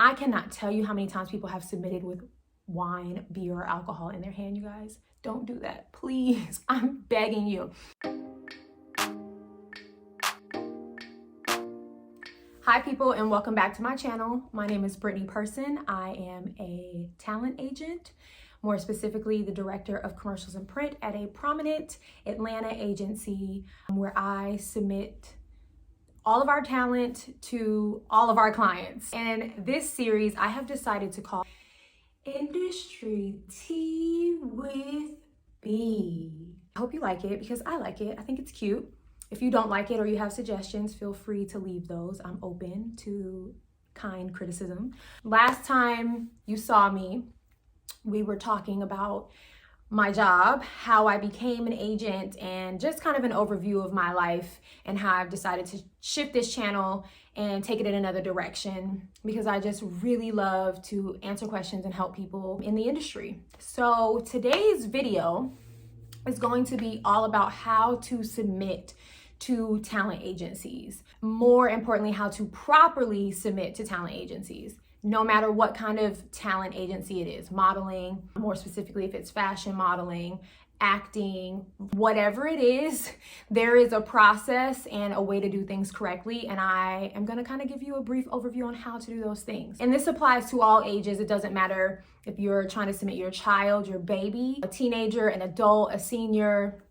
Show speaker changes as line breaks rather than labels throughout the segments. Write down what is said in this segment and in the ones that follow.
I cannot tell you how many times people have submitted with wine, beer, or alcohol in their hand, you guys. Don't do that, please. I'm begging you. Hi people, and welcome back to my channel. My name is Brittany Person. I am a talent agent, more specifically the director of commercials and print at a prominent Atlanta agency where I submit all of our talent to all of our clients. And this series I have decided to call Industry Tea with B. I hope you like it because I like it. I think it's cute. If you don't like it or you have suggestions, feel free to leave those. I'm open to kind criticism. Last time you saw me, we were talking about my job, how I became an agent, and just kind of an overview of my life and how I've decided to shift this channel and take it in another direction because I just really love to answer questions and help people in the industry. So today's video is going to be all about how to submit to talent agencies. More importantly, how to properly submit to talent agencies, no matter what kind of talent agency it is. Modeling, more specifically if it's fashion modeling, acting, whatever it is, there is a process and a way to do things correctly. And I am gonna kind of give you a brief overview on how to do those things. And this applies to all ages. It doesn't matter if you're trying to submit your child, your baby, a teenager, an adult, a senior,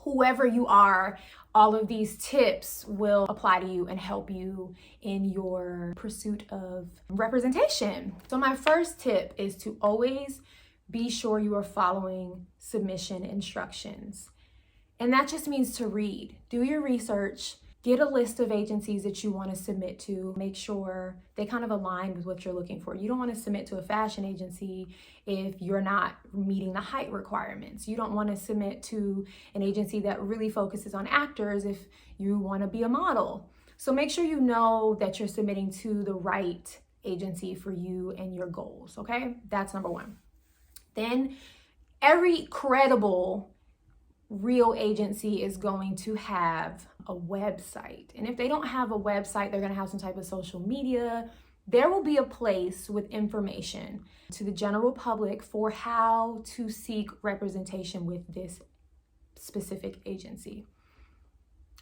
whoever you are. All of these tips will apply to you and help you in your pursuit of representation. So my first tip is to always be sure you are following submission instructions. And that just means to read. Do your research. Get a list of agencies that you want to submit to. Make sure they kind of align with what you're looking for. You don't want to submit to a fashion agency if you're not meeting the height requirements. You don't want to submit to an agency that really focuses on actors if you want to be a model. So make sure you know that you're submitting to the right agency for you and your goals, okay? That's number one. Then every credible real agency is going to have a website. And if they don't have a website, they're going to have some type of social media. There will be a place with information to the general public for how to seek representation with this specific agency.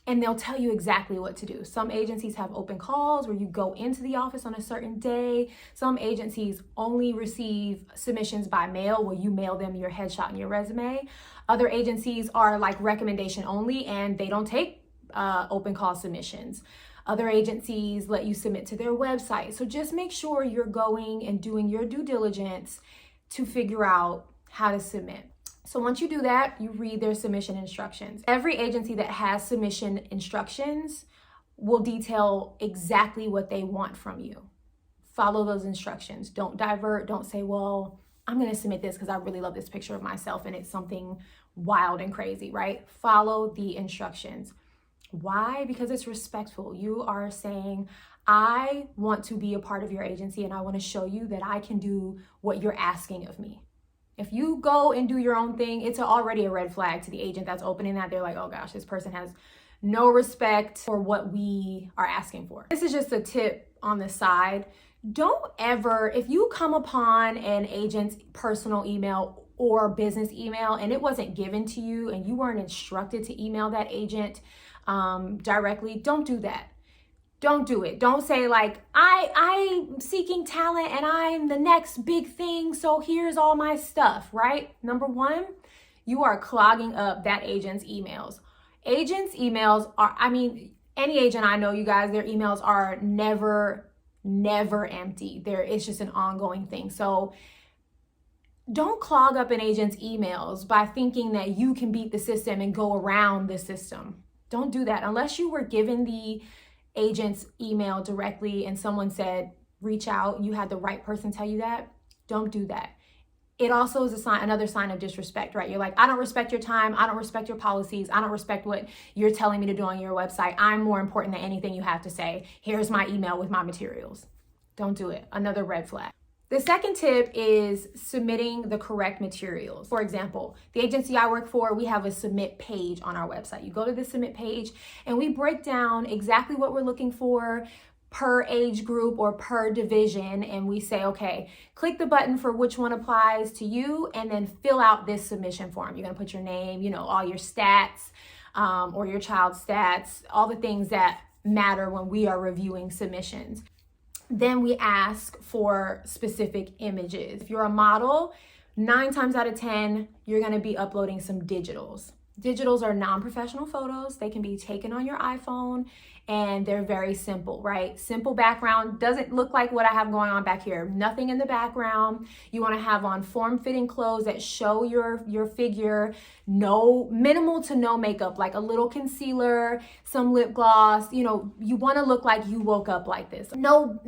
And they'll tell you exactly what to do. Some agencies have open calls where you go into the office on a certain day. Some agencies only receive submissions by mail where you mail them your headshot and your resume. Other agencies are like recommendation only and they don't take open call submissions. Other agencies let you submit to their website. So just make sure you're going and doing your due diligence to figure out how to submit. So once you do that, you read their submission instructions. Every agency that has submission instructions will detail exactly what they want from you. Follow those instructions. Don't divert. Don't say, well, I'm going to submit this because I really love this picture of myself and it's something wild and crazy, right? Follow the instructions. Why? Because it's respectful. You are saying, I want to be a part of your agency and I want to show you that I can do what you're asking of me. If you go and do your own thing, it's already a red flag to the agent that's opening that. They're like, oh gosh, this person has no respect for what we are asking for. This is just a tip on the side. Don't ever, if you come upon an agent's personal email or business email and it wasn't given to you and you weren't instructed to email that agent directly, don't do that. Don't do it. Don't say like, I'm seeking talent and I'm the next big thing, so here's all my stuff, right? Number one, you are clogging up that agent's emails. Agents' emails are, any agent I know, you guys, their emails are never empty. It's just an ongoing thing. So don't clog up an agent's emails by thinking that you can beat the system and go around the system. Don't do that unless you were given the agent's email directly and someone said, reach out, you had the right person tell you that. Don't do that. It also is another sign of disrespect, right? You're like, I don't respect your time. I don't respect your policies. I don't respect what you're telling me to do on your website. I'm more important than anything you have to say. Here's my email with my materials. Don't do it. Another red flag. The second tip is submitting the correct materials. For example, the agency I work for, we have a submit page on our website. You go to the submit page and we break down exactly what we're looking for, per age group or per division, and we say, okay, click the button for which one applies to you, and then fill out this submission form. You're gonna put your name, you know, all your stats, or your child's stats, all the things that matter when we are reviewing submissions. Then we ask for specific images. If you're a model, 9 times out of 10, you're gonna be uploading some digitals. Digitals are non-professional photos. They can be taken on your iPhone, and they're very simple, right? Simple background, doesn't look like what I have going on back here. Nothing in the background. You wanna have on form-fitting clothes that show your figure, no, minimal to no makeup, like a little concealer, some lip gloss. You know, you wanna look like you woke up like this. No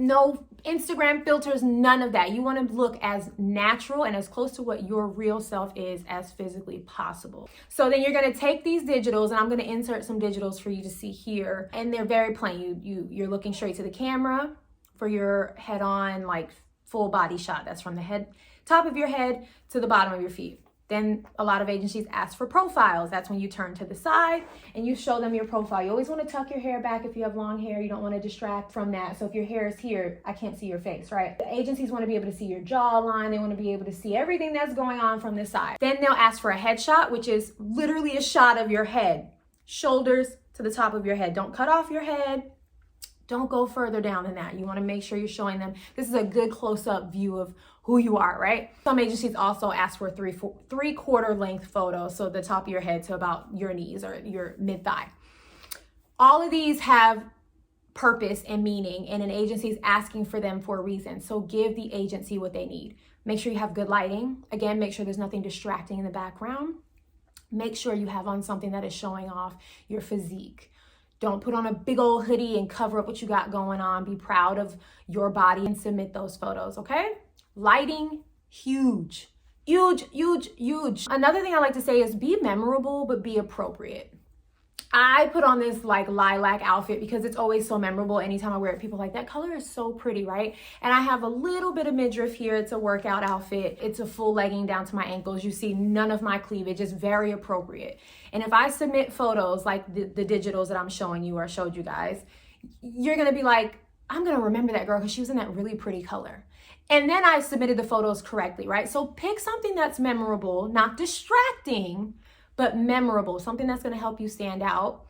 Instagram filters, none of that. You want to look as natural and as close to what your real self is as physically possible. So then you're going to take these digitals, and I'm going to insert some digitals for you to see here. And they're very plain. You're looking straight to the camera for your head on, like full body shot. That's from the head, top of your head to the bottom of your feet. Then a lot of agencies ask for profiles. That's when you turn to the side and you show them your profile. You always want to tuck your hair back if you have long hair. You don't want to distract from that. So if your hair is here, I can't see your face, right? The agencies want to be able to see your jawline. They want to be able to see everything that's going on from the side. Then they'll ask for a headshot, which is literally a shot of your head, shoulders to the top of your head. Don't cut off your head. Don't go further down than that. You want to make sure you're showing them this is a good close-up view of who you are, right? Some agencies also ask for a three-quarter length photo, so the top of your head to about your knees or your mid-thigh. All of these have purpose and meaning, and an agency is asking for them for a reason. So give the agency what they need. Make sure you have good lighting. Again, make sure there's nothing distracting in the background. Make sure you have on something that is showing off your physique. Don't put on a big old hoodie and cover up what you got going on. Be proud of your body and submit those photos, okay? Lighting, huge, huge, huge, huge. Another thing I like to say is be memorable, but be appropriate. I put on this like lilac outfit because it's always so memorable. Anytime I wear it, people are like, that color is so pretty, right? And I have a little bit of midriff here. It's a workout outfit. It's a full legging down to my ankles. You see none of my cleavage. It's very appropriate. And if I submit photos like the digitals that I'm showing you or showed you guys, you're gonna be like, I'm gonna remember that girl because she was in that really pretty color. And then I submitted the photos correctly, right? So pick something that's memorable, not distracting, but memorable, something that's gonna help you stand out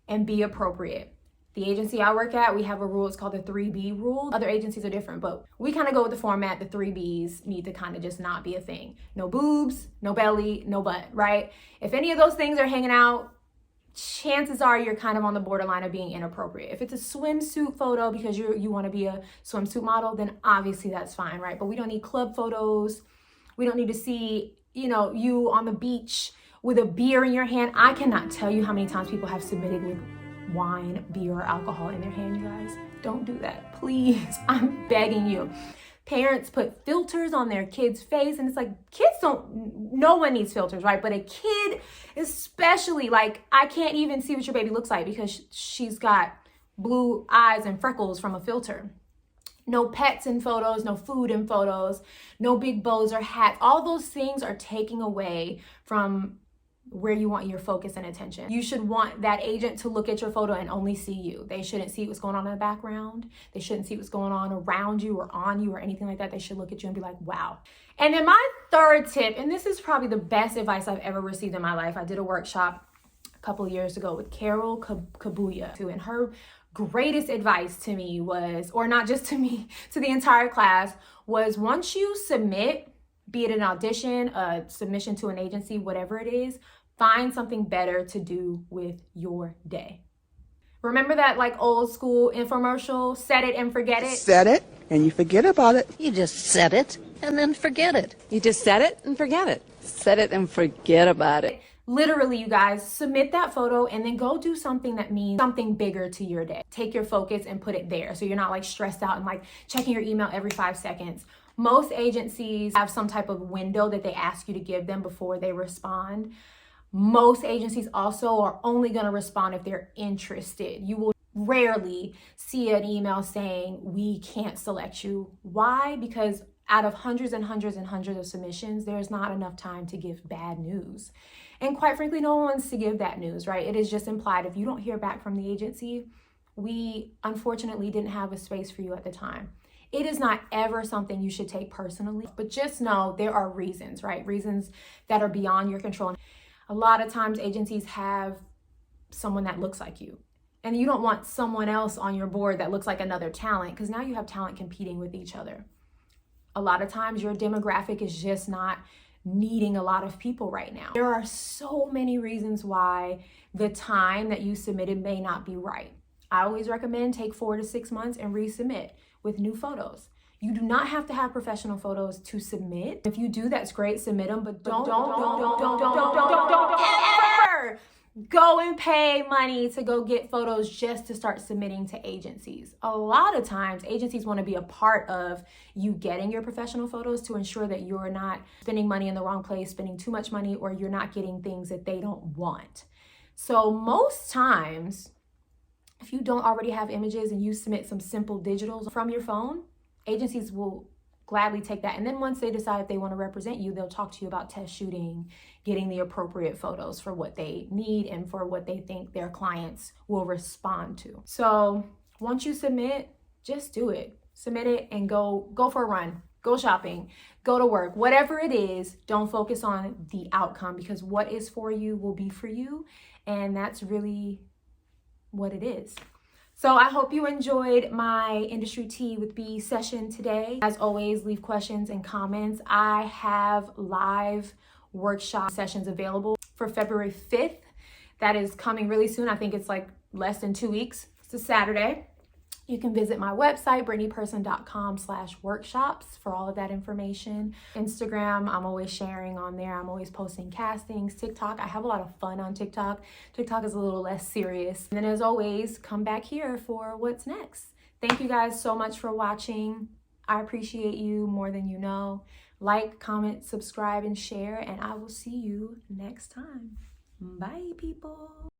and be appropriate. The agency I work at, we have a rule, it's called the 3B rule. Other agencies are different, but we kind of go with the format, the 3Bs need to kind of just not be a thing. No boobs, no belly, no butt, right? If any of those things are hanging out, chances are you're kind of on the borderline of being inappropriate. If it's a swimsuit photo because you want to be a swimsuit model, then obviously that's fine, right? But we don't need club photos. We don't need to see, you on the beach with a beer in your hand. I cannot tell you how many times people have submitted with wine, beer, or alcohol in their hand, you guys. Don't do that, please. I'm begging you. Parents put filters on their kid's face, and it's like, no one needs filters, right? But a kid, especially, like, I can't even see what your baby looks like because she's got blue eyes and freckles from a filter. No pets in photos, no food in photos, no big bows or hats. All those things are taking away from where you want your focus and attention. You should want that agent to look at your photo and only see you. They shouldn't see what's going on in the background. They shouldn't see what's going on around you or on you or anything like that. They should look at you and be like, wow. And then my third tip, and this is probably the best advice I've ever received in my life. I did a workshop a couple of years ago with Carol Kabuya, and her greatest advice to me was, or not just to me, to the entire class, was once you submit, be it an audition, a submission to an agency, whatever it is, find something better to do with your day. Remember that like old school infomercial, set it and forget it?
Set it and you forget about it.
You just set it and then forget it.
You just set it and forget it. Set it and forget about it.
Literally, you guys, submit that photo and then go do something that means something bigger to your day. Take your focus and put it there so you're not like stressed out and like checking your email every 5 seconds. Most agencies have some type of window that they ask you to give them before they respond. Most agencies also are only going to respond if they're interested. You will rarely see an email saying, we can't select you. Why? Because out of hundreds and hundreds and hundreds of submissions, there's not enough time to give bad news. And quite frankly, no one wants to give that news, right? It is just implied. If you don't hear back from the agency, we unfortunately didn't have a space for you at the time. It is not ever something you should take personally, but just know there are reasons, right? Reasons that are beyond your control. A lot of times agencies have someone that looks like you, and you don't want someone else on your board that looks like another talent, because now you have talent competing with each other. A lot of times your demographic is just not needing a lot of people right now. There are so many reasons why the time that you submitted may not be right. I always recommend take 4 to 6 months and resubmit with new photos. You do not have to have professional photos to submit. If you do, that's great, submit them, but don't ever go and pay money to go get photos just to start submitting to agencies. A lot of times agencies want to be a part of you getting your professional photos to ensure that you're not spending money in the wrong place, spending too much money, or you're not getting things that they don't want. So most times, if you don't already have images and you submit some simple digitals from your phone, agencies will gladly take that. And then once they decide if they want to represent you, they'll talk to you about test shooting, getting the appropriate photos for what they need and for what they think their clients will respond to. So once you submit, just do it. Submit it and go for a run, go shopping, go to work, whatever it is. Don't focus on the outcome, because what is for you will be for you. And that's really what it is. So I hope you enjoyed my Industry Tea with B session today. As always, leave questions and comments. I have live workshop sessions available for February 5th. That is coming really soon. I think it's like less than 2 weeks. It's a Saturday. You can visit my website, brittanyperson.com/workshops for all of that information. Instagram, I'm always sharing on there. I'm always posting castings. TikTok, I have a lot of fun on TikTok. TikTok is a little less serious. And then as always, come back here for what's next. Thank you guys so much for watching. I appreciate you more than you know. Like, comment, subscribe, and share, and I will see you next time. Bye, people.